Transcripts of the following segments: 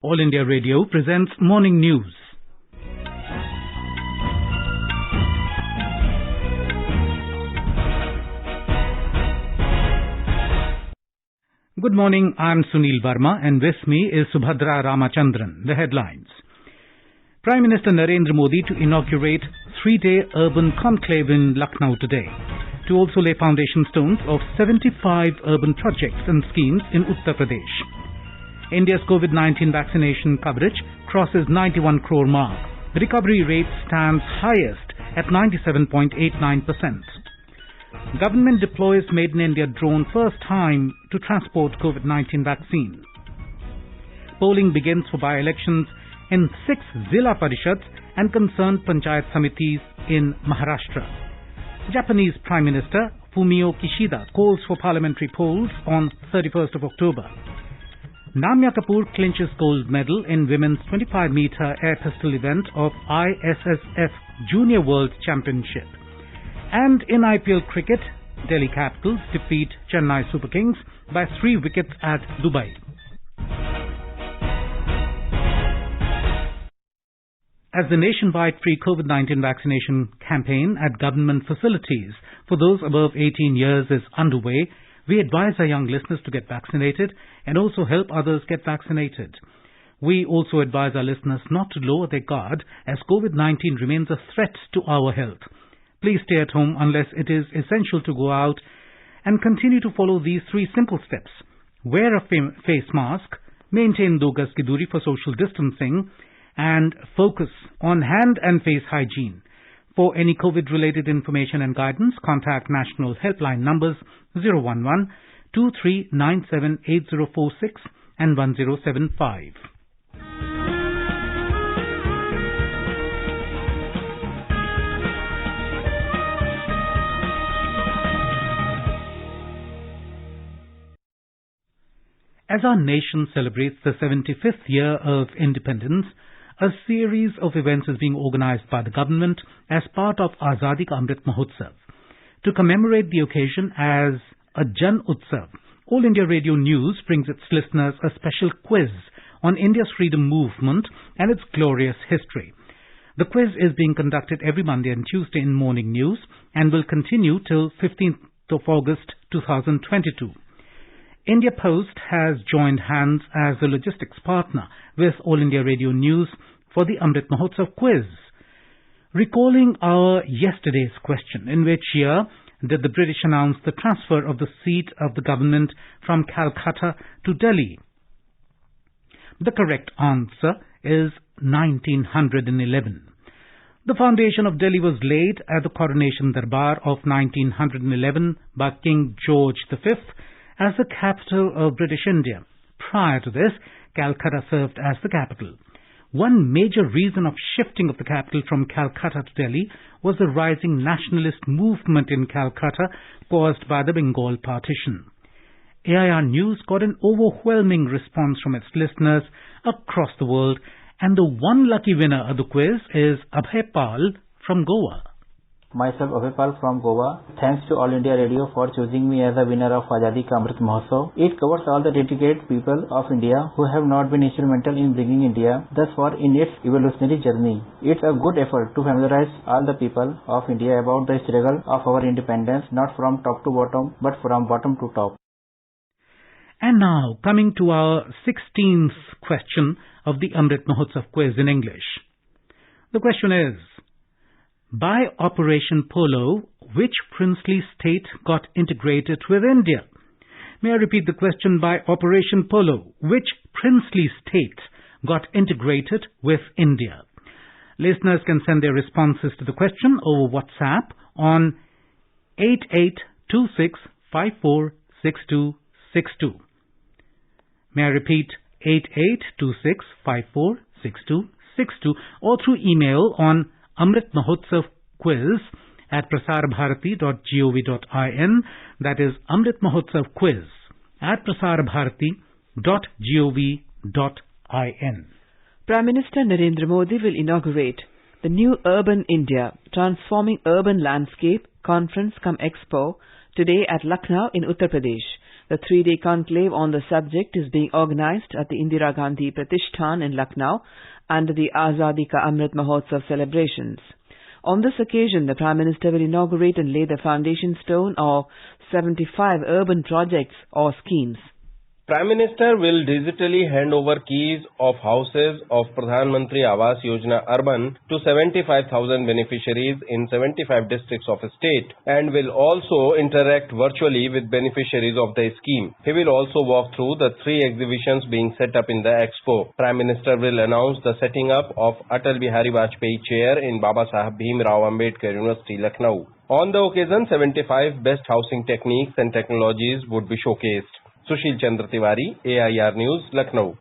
All India Radio presents Morning News. Good morning, I'm Sunil Verma and with me is Subhadra Ramachandran. The headlines. Prime Minister Narendra Modi to inaugurate 3-day urban conclave in Lucknow today, to also lay foundation stones of 75 urban projects and schemes in Uttar Pradesh. India's COVID-19 vaccination coverage crosses 91 crore mark. The recovery rate stands highest at 97.89%. Government deploys Made in India drone first time to transport COVID-19 vaccine. Polling begins for by-elections in 6 Zilla Parishads and concerned Panchayat Samitis in Maharashtra. Japanese Prime Minister Fumio Kishida calls for parliamentary polls on 31st of October. Namya Kapoor clinches gold medal in women's 25-meter air pistol event of ISSF Junior World Championship. And in IPL cricket, Delhi Capitals defeat Chennai Super Kings by 3 wickets at Dubai. As the nationwide free COVID-19 vaccination campaign at government facilities for those above 18 years is underway, we advise our young listeners to get vaccinated and also help others get vaccinated. We also advise our listeners not to lower their guard as COVID-19 remains a threat to our health. Please stay at home unless it is essential to go out and continue to follow these 3 simple steps. Wear a face mask, maintain 2 gaz ki duri for social distancing, and focus on hand and face hygiene. For any COVID-related information and guidance, contact national helpline numbers 011-2397-8046 and 1075. As our nation celebrates the 75th year of independence, a series of events is being organized by the government as part of Azadi Ka Amrit Mahotsav. To commemorate the occasion as a Jan Utsav, All India Radio News brings its listeners a special quiz on India's freedom movement and its glorious history. The quiz is being conducted every Monday and Tuesday in Morning News and will continue till 15th of August 2022. India Post has joined hands as a logistics partner with All India Radio News for the Amrit Mahotsav quiz. Recalling our yesterday's question, in which year did the British announce the transfer of the seat of the government from Calcutta to Delhi? The correct answer is 1911. The foundation of Delhi was laid at the Coronation Darbar of 1911 by King George V as the capital of British India. Prior to this, Calcutta served as the capital. One major reason of shifting of the capital from Calcutta to Delhi was the rising nationalist movement in Calcutta caused by the Bengal partition. AIR News got an overwhelming response from its listeners across the world, and the one lucky winner of the quiz is Abhay Pal from Goa. Myself Abhay Pal from Goa. Thanks to All India Radio for choosing me as a winner of Azadi Ka Amrit Mahotsav. It covers all the dedicated people of India who have not been instrumental in bringing India thus far in its evolutionary journey. It's a good effort to familiarize all the people of India about the struggle of our independence, not from top to bottom, but from bottom to top. And now, coming to our 16th question of the Amrit Mahotsav quiz in English. The question is, by Operation Polo, which princely state got integrated with India? May I repeat the question? By Operation Polo, which princely state got integrated with India? Listeners can send their responses to the question over WhatsApp on 8826546262. May I repeat 8826546262 or through email on Amrit Mahotsav quiz at prasarbharati.gov.in. That is Amrit Mahotsav quiz at prasarbharati.gov.in. Prime Minister Narendra Modi will inaugurate the new Urban India Transforming Urban Landscape Conference cum Expo today at Lucknow in Uttar Pradesh. The 3-day conclave on the subject is being organized at the Indira Gandhi Pratishthan in Lucknow under the Azadi Ka Amrit Mahotsav celebrations. On this occasion, the Prime Minister will inaugurate and lay the foundation stone of 75 urban projects or schemes. Prime Minister will digitally hand over keys of houses of Pradhan Mantri Awas Yojana Urban to 75,000 beneficiaries in 75 districts of the state and will also interact virtually with beneficiaries of the scheme. He will also walk through the 3 exhibitions being set up in the expo. Prime Minister will announce the setting up of Atal Bihari Vajpayee Chair in Baba Saheb Bhim Rao Ambedkar University, Lucknow. On the occasion, 75 best housing techniques and technologies would be showcased. Sushil Chandra Tiwari, AIR News, Lucknow.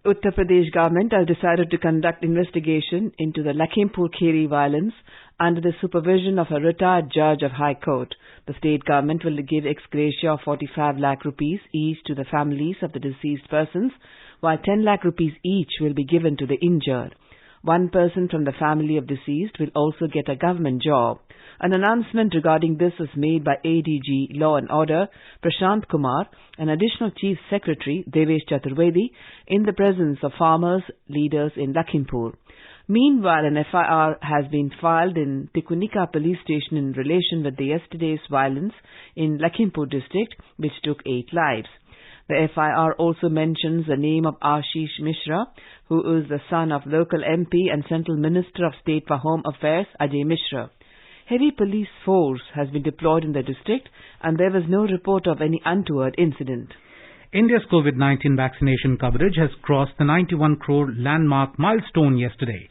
Uttar Pradesh government has decided to conduct investigation into the Lakhimpur Kheri violence under the supervision of a retired judge of High Court. The state government will give ex gratia of 45 lakh rupees each to the families of the deceased persons, while 10 lakh rupees each will be given to the injured. One person from the family of deceased will also get a government job. An announcement regarding this was made by ADG Law and Order Prashant Kumar and Additional Chief Secretary Devesh Chaturvedi in the presence of farmers leaders in Lakhimpur. Meanwhile, an FIR has been filed in Tikunika police station in relation with the yesterday's violence in Lakhimpur district, which took 8 lives. The FIR also mentions the name of Ashish Mishra, who is the son of local MP and Central Minister of State for Home Affairs Ajay Mishra. Heavy police force has been deployed in the district and there was no report of any untoward incident. India's COVID-19 vaccination coverage has crossed the 91 crore landmark milestone yesterday.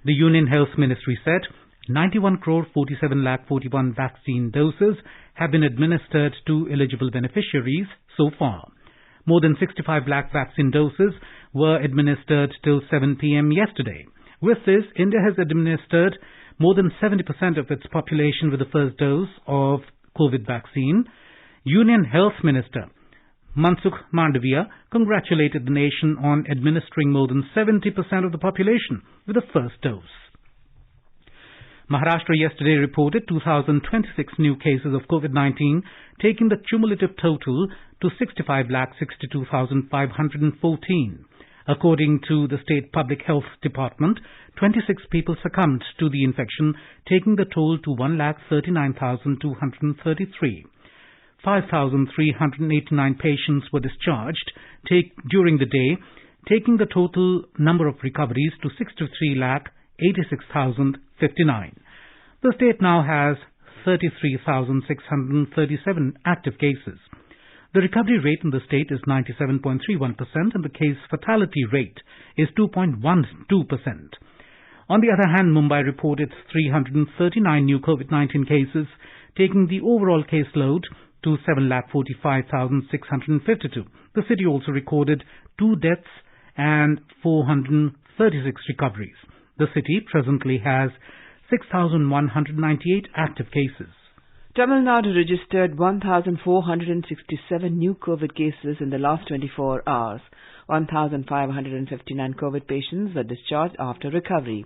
The Union Health Ministry said 91 crore 47 lakh 41 vaccine doses have been administered to eligible beneficiaries so far. More than 65 lakh vaccine doses were administered till 7 p.m. yesterday. With this, India has administered more than 70% of its population with the first dose of COVID vaccine. Union Health Minister Mansukh Mandavia congratulated the nation on administering more than 70% of the population with the first dose. Maharashtra yesterday reported 2,026 new cases of COVID-19, taking the cumulative total to 65,62,514. According to the State Public Health Department, 26 people succumbed to the infection, taking the toll to 1,39,233. 5,389 patients were discharged during the day, taking the total number of recoveries to 63,86,059. The state now has 33,637 active cases. The recovery rate in the state is 97.31% and the case fatality rate is 2.12%. On the other hand, Mumbai reported 339 new COVID-19 cases, taking the overall caseload to 7,45,652. The city also recorded 2 deaths and 436 recoveries. The city presently has 6,198 active cases. Tamil Nadu registered 1,467 new COVID cases in the last 24 hours. 1,559 COVID patients were discharged after recovery.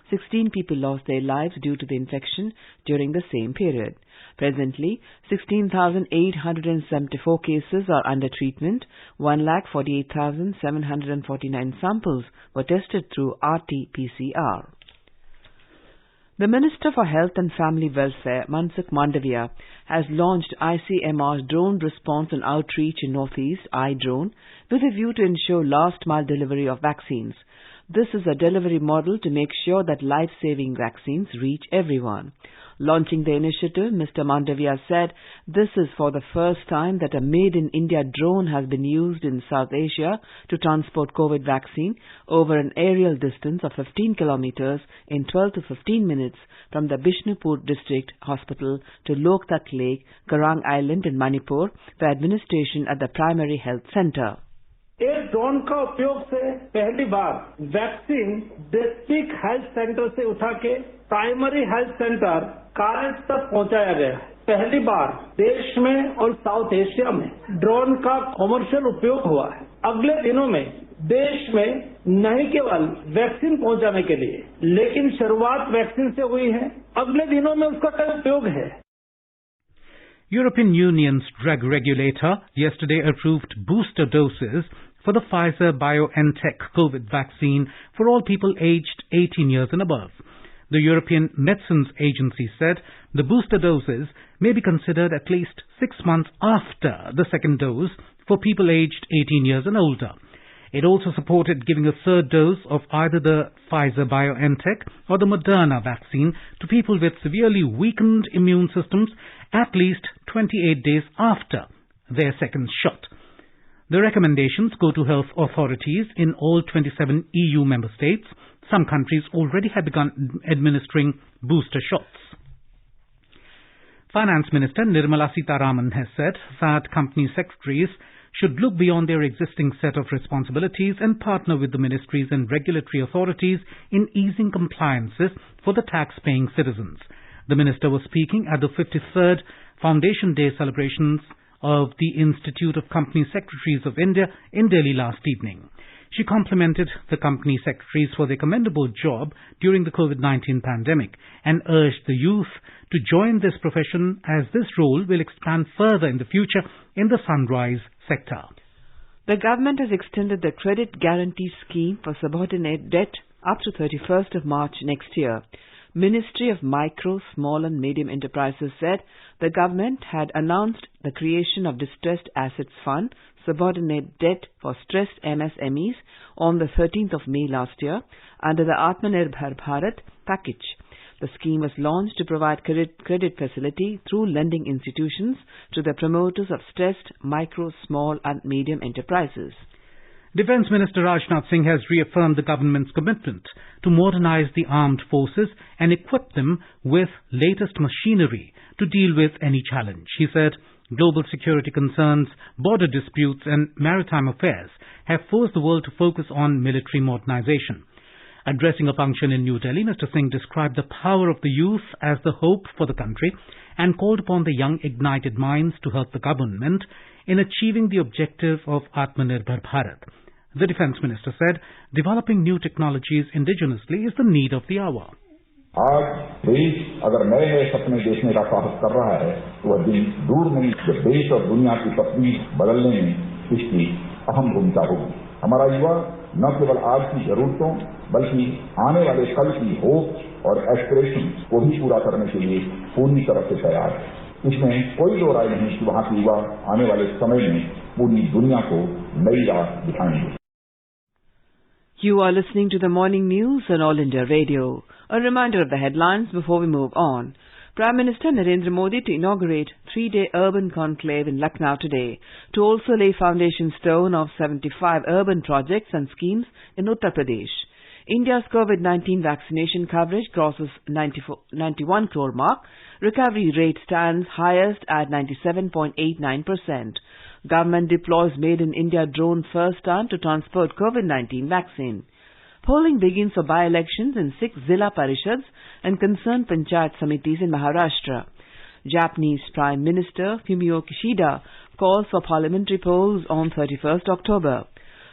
16 people lost their lives due to the infection during the same period. Presently, 16,874 cases are under treatment. 1,48,749 samples were tested through RT-PCR. The Minister for Health and Family Welfare, Mansukh Mandavia, has launched ICMR's Drone Response and Outreach in Northeast, iDrone, with a view to ensure last-mile delivery of vaccines. This is a delivery model to make sure that life-saving vaccines reach everyone. Launching the initiative, Mr. Mandavia said this is for the first time that a made-in-India drone has been used in South Asia to transport COVID vaccine over an aerial distance of 15 kilometers in 12 to 15 minutes from the Bishnupur District Hospital to Loktak Lake, Karang Island in Manipur for administration at the Primary Health Center. एक drone का उपयोग से पहली बार vaccine district health centre से उठा के primary health centre current तक पहुंचाया गया। पहली बार देश में और साउथ एशिया में ड्रोन का कमर्शियल उपयोग हुआ है। अगले दिनों में देश में नहीं केवल वैक्सीन पहुंचाने के लिए, लेकिन शुरुआत वैक्सीन से हुई है। अगले दिनों में उसका क्या उपयोग है। European Union's drug regulator yesterday approved booster doses for the Pfizer-BioNTech COVID vaccine for all people aged 18 years and above. The European Medicines Agency said the booster doses may be considered at least 6 months after the second dose for people aged 18 years and older. It also supported giving a third dose of either the Pfizer-BioNTech or the Moderna vaccine to people with severely weakened immune systems at least 28 days after their second shot. The recommendations go to health authorities in all 27 EU member states. Some countries already have begun administering booster shots. Finance Minister Nirmala Sitharaman has said that company secretaries should look beyond their existing set of responsibilities and partner with the ministries and regulatory authorities in easing compliances for the tax-paying citizens. The minister was speaking at the 53rd Foundation Day celebrations of the Institute of Company Secretaries of India in Delhi last evening. She complimented the company secretaries for their commendable job during the COVID-19 pandemic and urged the youth to join this profession as this role will expand further in the future in the sunrise sector. The government has extended the credit guarantee scheme for subordinate debt up to 31st of March next year. Ministry of Micro, Small and Medium Enterprises said the government had announced the creation of Distressed Assets Fund, subordinate debt for stressed MSMEs on the 13th of May last year under the Atmanirbhar Bharat package. The scheme was launched to provide credit facility through lending institutions to the promoters of stressed micro, small and medium enterprises. Defence Minister Rajnath Singh has reaffirmed the government's commitment to modernize the armed forces and equip them with latest machinery to deal with any challenge. He said global security concerns, border disputes and maritime affairs have forced the world to focus on military modernization. Addressing a function in New Delhi, Mr. Singh described the power of the youth as the hope for the country and called upon the young ignited minds to help the government in achieving the objective of Atmanirbhar Bharat. The Defence Minister said developing new technologies indigenously is the need of the hour. आज देश अगर नए नए सपने देखने का साहस कर रहा है तो वह दिन दूर नहीं जब देश और दुनिया की तस्वीर बदलने में इसकी अहम भूमिका होगी। हमारा युवा न केवल आज की जरूरतों बल्कि आने वाले कल की होप और एस्पिरेशन को भी पूरा करने के लिए पूरी तरह से तैयार है। इसमें कोई दो राय नहीं कि वहाँ के युवा आने वाले समय में पूरी दुनिया को नई राह दिखाएंगे। You are listening to the morning news on All India Radio. A reminder of the headlines before we move on. Prime Minister Narendra Modi to inaugurate 3-day urban conclave in Lucknow today, to also lay foundation stone of 75 urban projects and schemes in Uttar Pradesh. India's COVID-19 vaccination coverage crosses 91 crore mark. Recovery rate stands highest at 97.89%. Government deploys Made in India drone first time to transport COVID-19 vaccine. Polling begins for by-elections in 6 Zilla Parishads and concerned Panchayat Samitis in Maharashtra. Japanese Prime Minister Fumio Kishida calls for parliamentary polls on 31st October.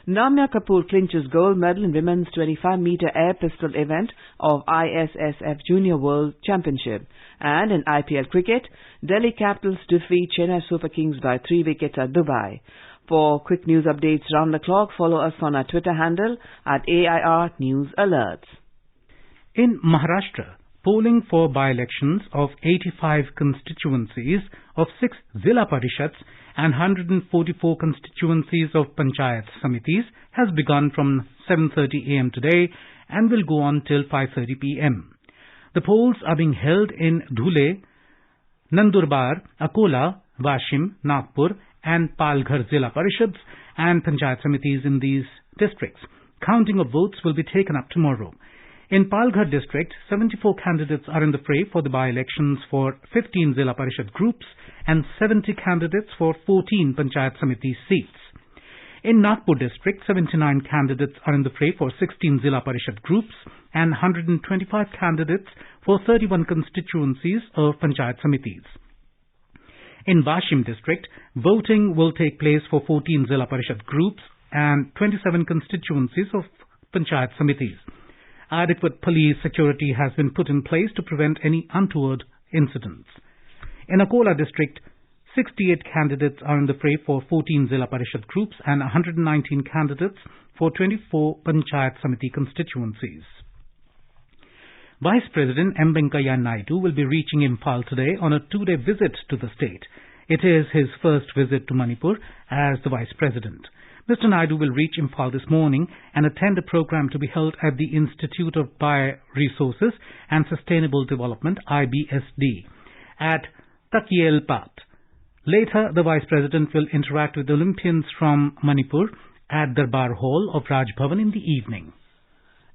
Namya Kapoor clinches gold medal in women's 25-meter air pistol event of ISSF Junior World Championship. And in IPL cricket, Delhi Capitals defeat Chennai Super Kings by 3 wickets at Dubai. For quick news updates round the clock, follow us on our Twitter handle at AIR News Alerts. In Maharashtra, polling for by-elections of 85 constituencies of 6 Zilla Parishads and 144 constituencies of Panchayat Samitis has begun from 7:30 a.m. today and will go on till 5:30 p.m. The polls are being held in Dhule, Nandurbar, Akola, Washim, Nagpur and Palghar Zilla Parishads and Panchayat Samitis in these districts. Counting of votes will be taken up tomorrow. In Palghar district, 74 candidates are in the fray for the by-elections for 15 Zilla Parishad groups and 70 candidates for 14 Panchayat Samiti seats. In Nagpur district, 79 candidates are in the fray for 16 Zilla Parishad groups and 125 candidates for 31 constituencies of Panchayat Samitis. In Washim district, voting will take place for 14 Zilla Parishad groups and 27 constituencies of Panchayat Samitis. Adequate police security has been put in place to prevent any untoward incidents. In Akola district, 68 candidates are in the fray for 14 Zilla Parishad groups and 119 candidates for 24 Panchayat Samiti constituencies. Vice President M. Venkaiah Naidu will be reaching Imphal today on a 2-day visit to the state. It is his first visit to Manipur as the Vice President. Mr. Naidu will reach Imphal this morning and attend a program to be held at the Institute of Bioresources and Sustainable Development, IBSD, at Takielpat. Later, the Vice President will interact with Olympians from Manipur at Darbar Hall of Raj Bhavan in the evening.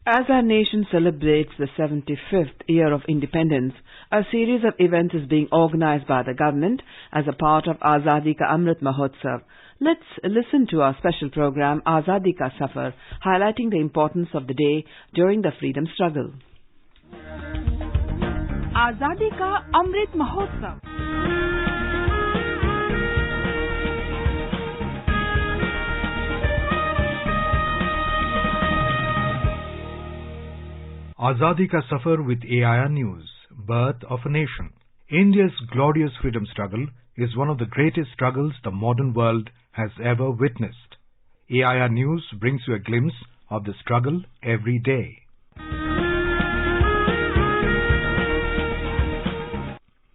As our nation celebrates the 75th year of independence, a series of events is being organized by the government as a part of Azadi Ka Amrit Mahotsav. Let's listen to our special program Azadi Ka Safar, highlighting the importance of the day during the freedom struggle. Azadi Ka Amrit Mahotsav. Azadi Ka Safar with AIR News, Birth of a Nation. India's glorious freedom struggle is one of the greatest struggles the modern world has ever witnessed. AIR News brings you a glimpse of the struggle every day.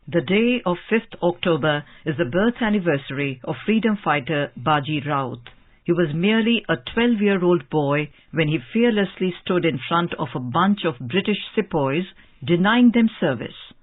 The day of 5th October is the birth anniversary of freedom fighter Bhaji Raot. He was merely a 12-year-old boy when he fearlessly stood in front of a bunch of British sepoys, denying them service.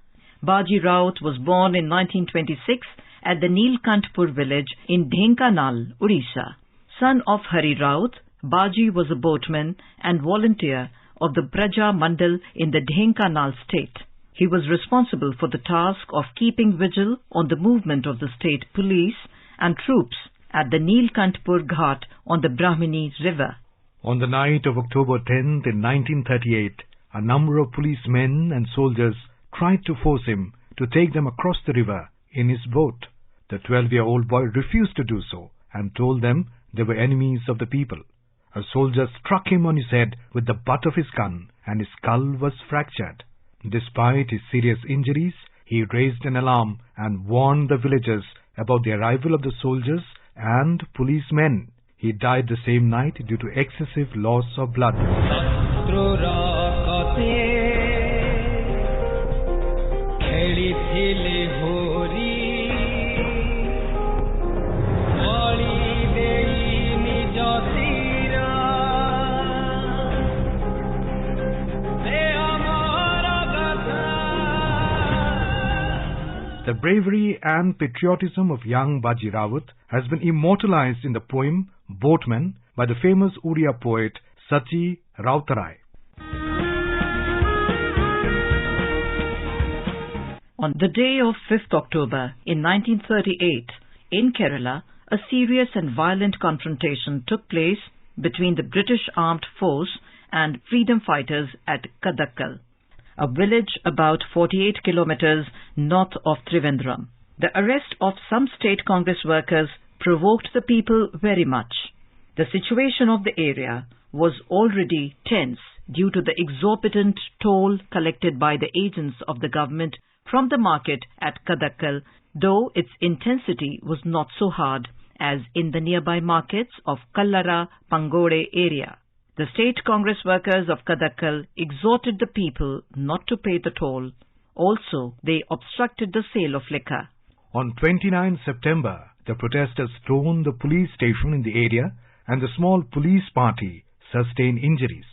Bhaji Raot was born in 1926 at the Neelkantpur village in Dhenkanal, Odisha. Son of Hari Raot, Bhaji was a boatman and volunteer of the Praja Mandal in the Dhenkanal state. He was responsible for the task of keeping vigil on the movement of the state police and troops at the Neelkantpur Ghat on the Brahmini river. On the night of October 10th in 1938, a number of policemen and soldiers tried to force him to take them across the river in his boat. The 12-year-old boy refused to do so and told them they were enemies of the people. A soldier struck him on his head with the butt of his gun and his skull was fractured. Despite his serious injuries, he raised an alarm and warned the villagers about the arrival of the soldiers and policemen. He died the same night due to excessive loss of blood. The bravery and patriotism of young Bhaji Raot has been immortalized in the poem Boatman by the famous Odia poet Sachi Rautarai. On the day of 5th October in 1938, in Kerala, a serious and violent confrontation took place between the British armed force and freedom fighters at Kadakkal, a village about 48 kilometers north of Trivandrum. The arrest of some state Congress workers provoked the people very much. The situation of the area was already tense due to the exorbitant toll collected by the agents of the government from the market at Kadakkal, though its intensity was not so hard as in the nearby markets of Kallara, Pangode area. The state Congress workers of Kadakkal exhorted the people not to pay the toll. Also, they obstructed the sale of liquor. On 29 September, the protesters stormed the police station in the area and the small police party sustained injuries.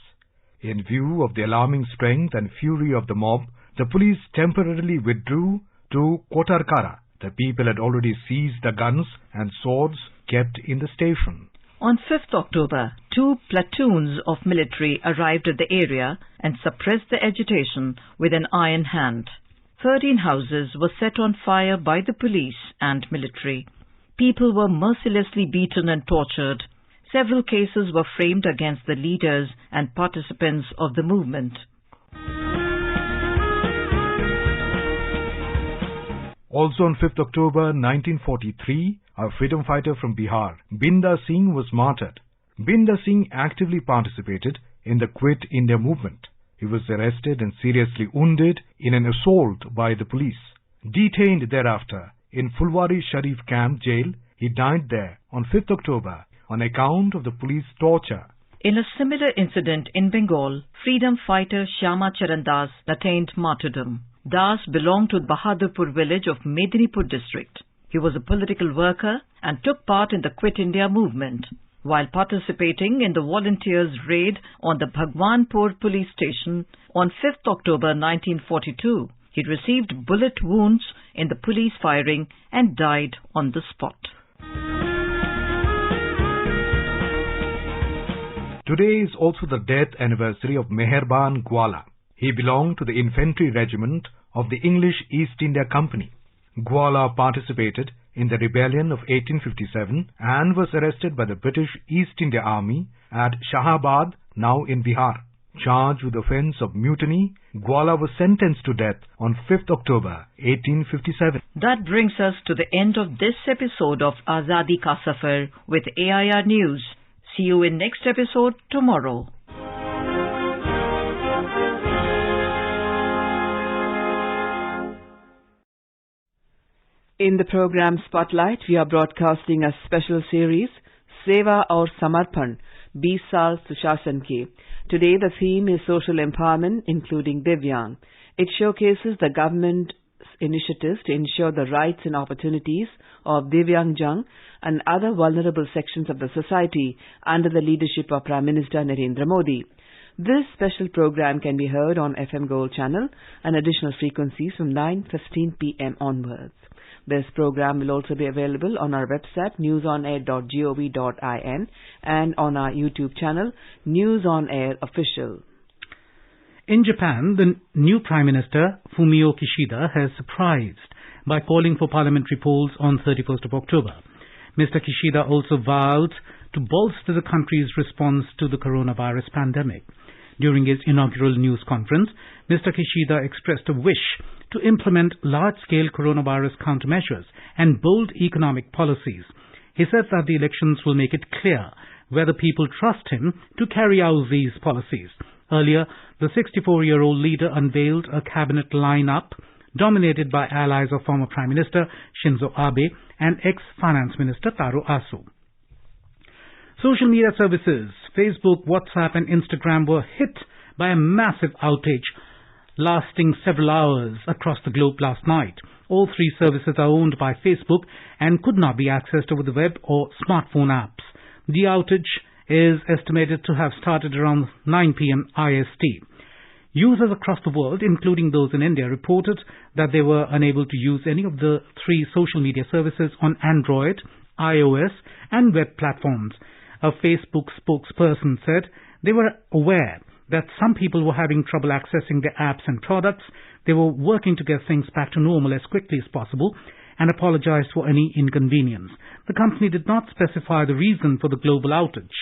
In view of the alarming strength and fury of the mob, the police temporarily withdrew to Kotarkara. The people had already seized the guns and swords kept in the station. On 5th October, 2 platoons of military arrived at the area and suppressed the agitation with an iron hand. 13 houses were set on fire by the police and military. People were mercilessly beaten and tortured. Several cases were framed against the leaders and participants of the movement. Also on 5th October 1943, a freedom fighter from Bihar, Binda Singh, was martyred. Binda Singh actively participated in the Quit India movement. He was arrested and seriously wounded in an assault by the police. Detained thereafter, in Fulwari Sharif Camp Jail. He died there on 5th October on account of the police torture. In a similar incident in Bengal, freedom fighter Shyama Charan Das attained martyrdom. Das belonged to the Bahadurpur village of Medinipur district. He was a political worker and took part in the Quit India movement. While participating in the volunteers' raid on the Bhagwanpur police station on 5th October 1942, he received bullet wounds in the police firing and died on the spot. Today is also the death anniversary of Meherban Gwala. He belonged to the infantry regiment of the English East India Company. Gwala participated in the rebellion of 1857 and was arrested by the British East India Army at Shahabad, now in Bihar. Charged with the offence of mutiny, Gwala was sentenced to death on 5th October 1857. That brings us to the end of this episode of Azadi Ka Safar with AIR News. See you in next episode tomorrow. In the program Spotlight, we are broadcasting a special series, Seva aur Samarpan, 20 Saal Sushaasan Ke. Today the theme is social empowerment, including Divyang. It showcases the government's initiatives to ensure the rights and opportunities of Divyangjang and other vulnerable sections of the society under the leadership of Prime Minister Narendra Modi. This special program can be heard on FM Gold channel and additional frequencies from 9:15 p.m. onwards. This program will also be available on our website newsonair.gov.in and on our YouTube channel News on Air Official. In Japan, the new Prime Minister Fumio Kishida has surprised by calling for parliamentary polls on 31st of October. Mr. Kishida also vowed to bolster the country's response to the coronavirus pandemic. During his inaugural news conference, Mr. Kishida expressed a wish to implement large-scale coronavirus countermeasures and bold economic policies. He said that the elections will make it clear whether people trust him to carry out these policies. Earlier, the 64-year-old leader unveiled a cabinet lineup dominated by allies of former Prime Minister Shinzo Abe and ex-Finance Minister Taro Aso. Social media services, Facebook, WhatsApp and Instagram were hit by a massive outage lasting several hours across the globe last night. All three services are owned by Facebook and could not be accessed over the web or smartphone apps. The outage is estimated to have started around 9 p.m. IST. Users across the world, including those in India, reported that they were unable to use any of the three social media services on Android, iOS and web platforms. A Facebook spokesperson said they were aware that some people were having trouble accessing their apps and products. They were working to get things back to normal as quickly as possible and apologized for any inconvenience. The company did not specify the reason for the global outage.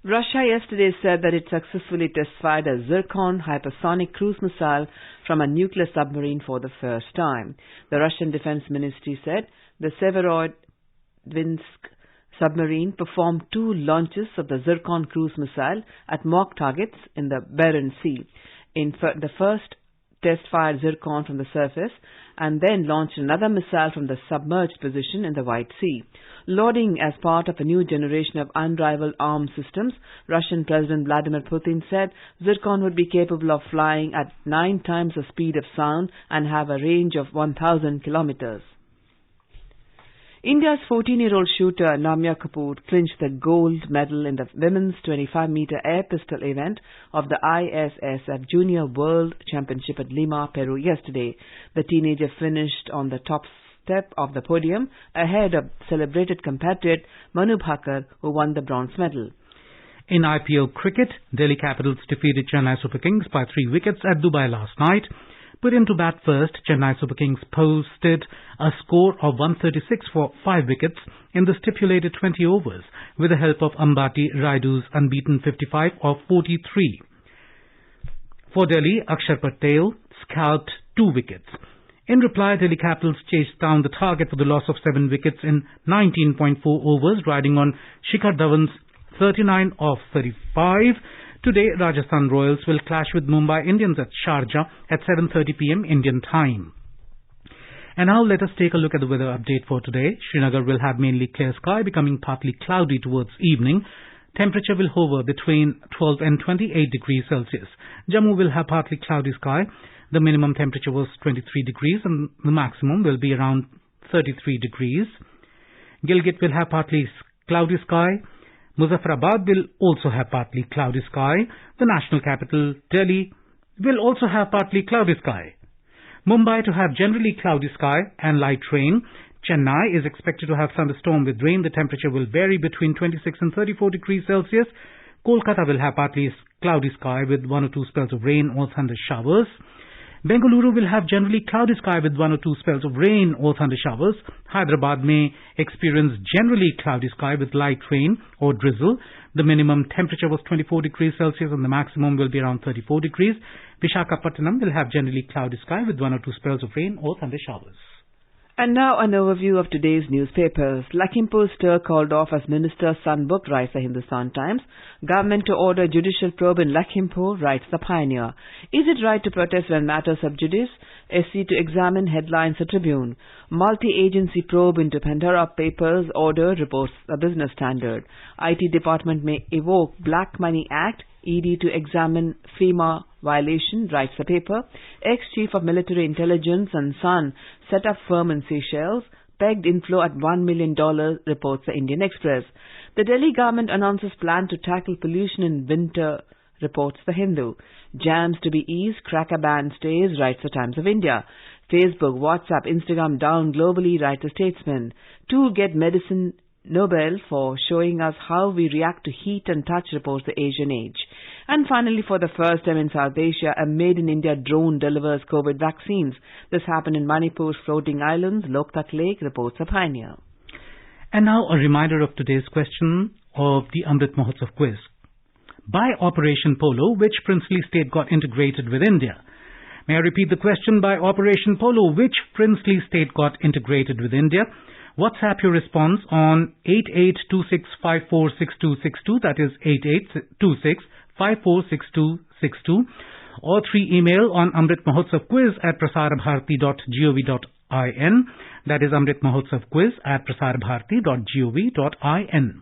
Russia yesterday said that it successfully test-fired a Zircon hypersonic cruise missile from a nuclear submarine for the first time. The Russian Defense Ministry said the Severodvinsk submarine performed 2 launches of the Zircon cruise missile at mock targets in the Barents Sea. The first test-fired Zircon from the surface and then launched another missile from the submerged position in the White Sea. Lauding as part of a new generation of unrivaled arms systems, Russian President Vladimir Putin said Zircon would be capable of flying at 9 times the speed of sound and have a range of 1,000 kilometers. India's 14-year-old shooter Namya Kapoor clinched the gold medal in the women's 25-meter air pistol event of the ISSF Junior World Championship at Lima, Peru yesterday. The teenager finished on the top step of the podium ahead of celebrated compatriot Manu Bhaker, who won the bronze medal. In IPL cricket, Delhi Capitals defeated Chennai Super Kings by 3 wickets at Dubai last night. Put into bat first, Chennai Super Kings posted a score of 136 for 5 wickets in the stipulated 20 overs with the help of Ambati Raidu's unbeaten 55 of 43. For Delhi, Akshar Patel scalped 2 wickets. In reply, Delhi Capitals chased down the target for the loss of 7 wickets in 19.4 overs, riding on Shikhar Dhawan's 39 of 35. Today, Rajasthan Royals will clash with Mumbai Indians at Sharjah at 7:30 p.m. Indian time. And now let us take a look at the weather update for today. Srinagar will have mainly clear sky, becoming partly cloudy towards evening. Temperature will hover between 12 and 28 degrees Celsius. Jammu will have partly cloudy sky. The minimum temperature was 23 degrees and the maximum will be around 33 degrees. Gilgit will have partly cloudy sky. Muzaffarabad will also have partly cloudy sky. The national capital, Delhi, will also have partly cloudy sky. Mumbai to have generally cloudy sky and light rain. Chennai is expected to have thunderstorm with rain. The temperature will vary between 26 and 34 degrees Celsius. Kolkata will have partly cloudy sky with 1 or 2 spells of rain or thunder showers. Bengaluru will have generally cloudy sky with 1 or 2 spells of rain or thunder showers. Hyderabad may experience generally cloudy sky with light rain or drizzle. The minimum temperature was 24 degrees Celsius and the maximum will be around 34 degrees. Visakhapatnam will have generally cloudy sky with 1 or 2 spells of rain or thunder showers. And now an overview of today's newspapers. Lakhimpur stir called off as Minister Son booked, writes the Hindustan Times. Government to order judicial probe in Lakhimpur, writes the Pioneer. Is it right to protest when matters sub judice? SC to examine, headlines the Tribune. Multi-agency probe into Pandora Papers order, reports the Business Standard. IT department may evoke Black Money Act. ED to examine FEMA violation, writes the paper. Ex-Chief of Military Intelligence and son set up firm in Seychelles. Pegged inflow at $1 million, reports the Indian Express. The Delhi government announces plan to tackle pollution in winter, reports the Hindu. Jams to be eased, cracker ban stays, writes the Times of India. Facebook, WhatsApp, Instagram down globally, writes the Statesman. Two get medicine Nobel for showing us how we react to heat and touch, reports the Asian Age. And finally, for the first time in South Asia, a made-in-India drone delivers COVID vaccines. This happened in Manipur's floating islands, Loktak Lake, reports the Pioneer. And now a reminder of today's question of the Amrit Mahotsav quiz. By Operation Polo, which princely state got integrated with India? May I repeat the question? By Operation Polo, which princely state got integrated with India? WhatsApp your response on 8826546262, that is 8826546262, or through email on amritmahotsavquiz@prasarbharati.gov.in, that is amritmahotsavquiz@prasarbharati.gov.in.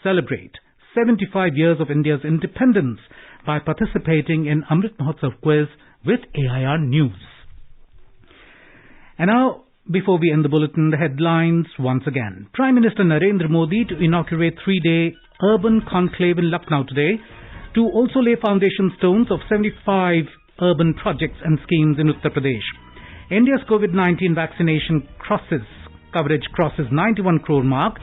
Celebrate 75 years of India's independence by participating in Amrit Mahotsav quiz with AIR News. And now, before we end the bulletin, the headlines once again. Prime Minister Narendra Modi to inaugurate 3-day urban conclave in Lucknow today, to also lay foundation stones of 75 urban projects and schemes in Uttar Pradesh. India's COVID-19 vaccination coverage crosses 91 crore mark.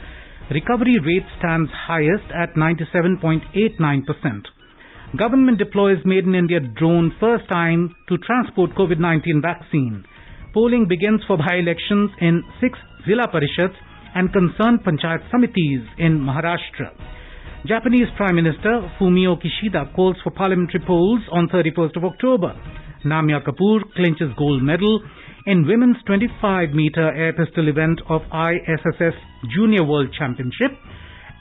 Recovery rate stands highest at 97.89%. Government deploys Made in India drone first time to transport COVID-19 vaccine. Polling begins for by-elections in 6 Zilla Parishads and concerned Panchayat Samitis in Maharashtra. Japanese Prime Minister Fumio Kishida calls for parliamentary polls on 31st of October. Namya Kapoor clinches gold medal in women's 25-meter air pistol event of ISSF Junior World Championship.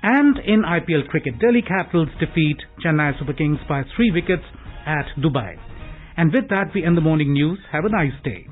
And in IPL cricket, Delhi Capitals defeat Chennai Super Kings by 3 wickets at Dubai. And with that, we end the morning news. Have a nice day.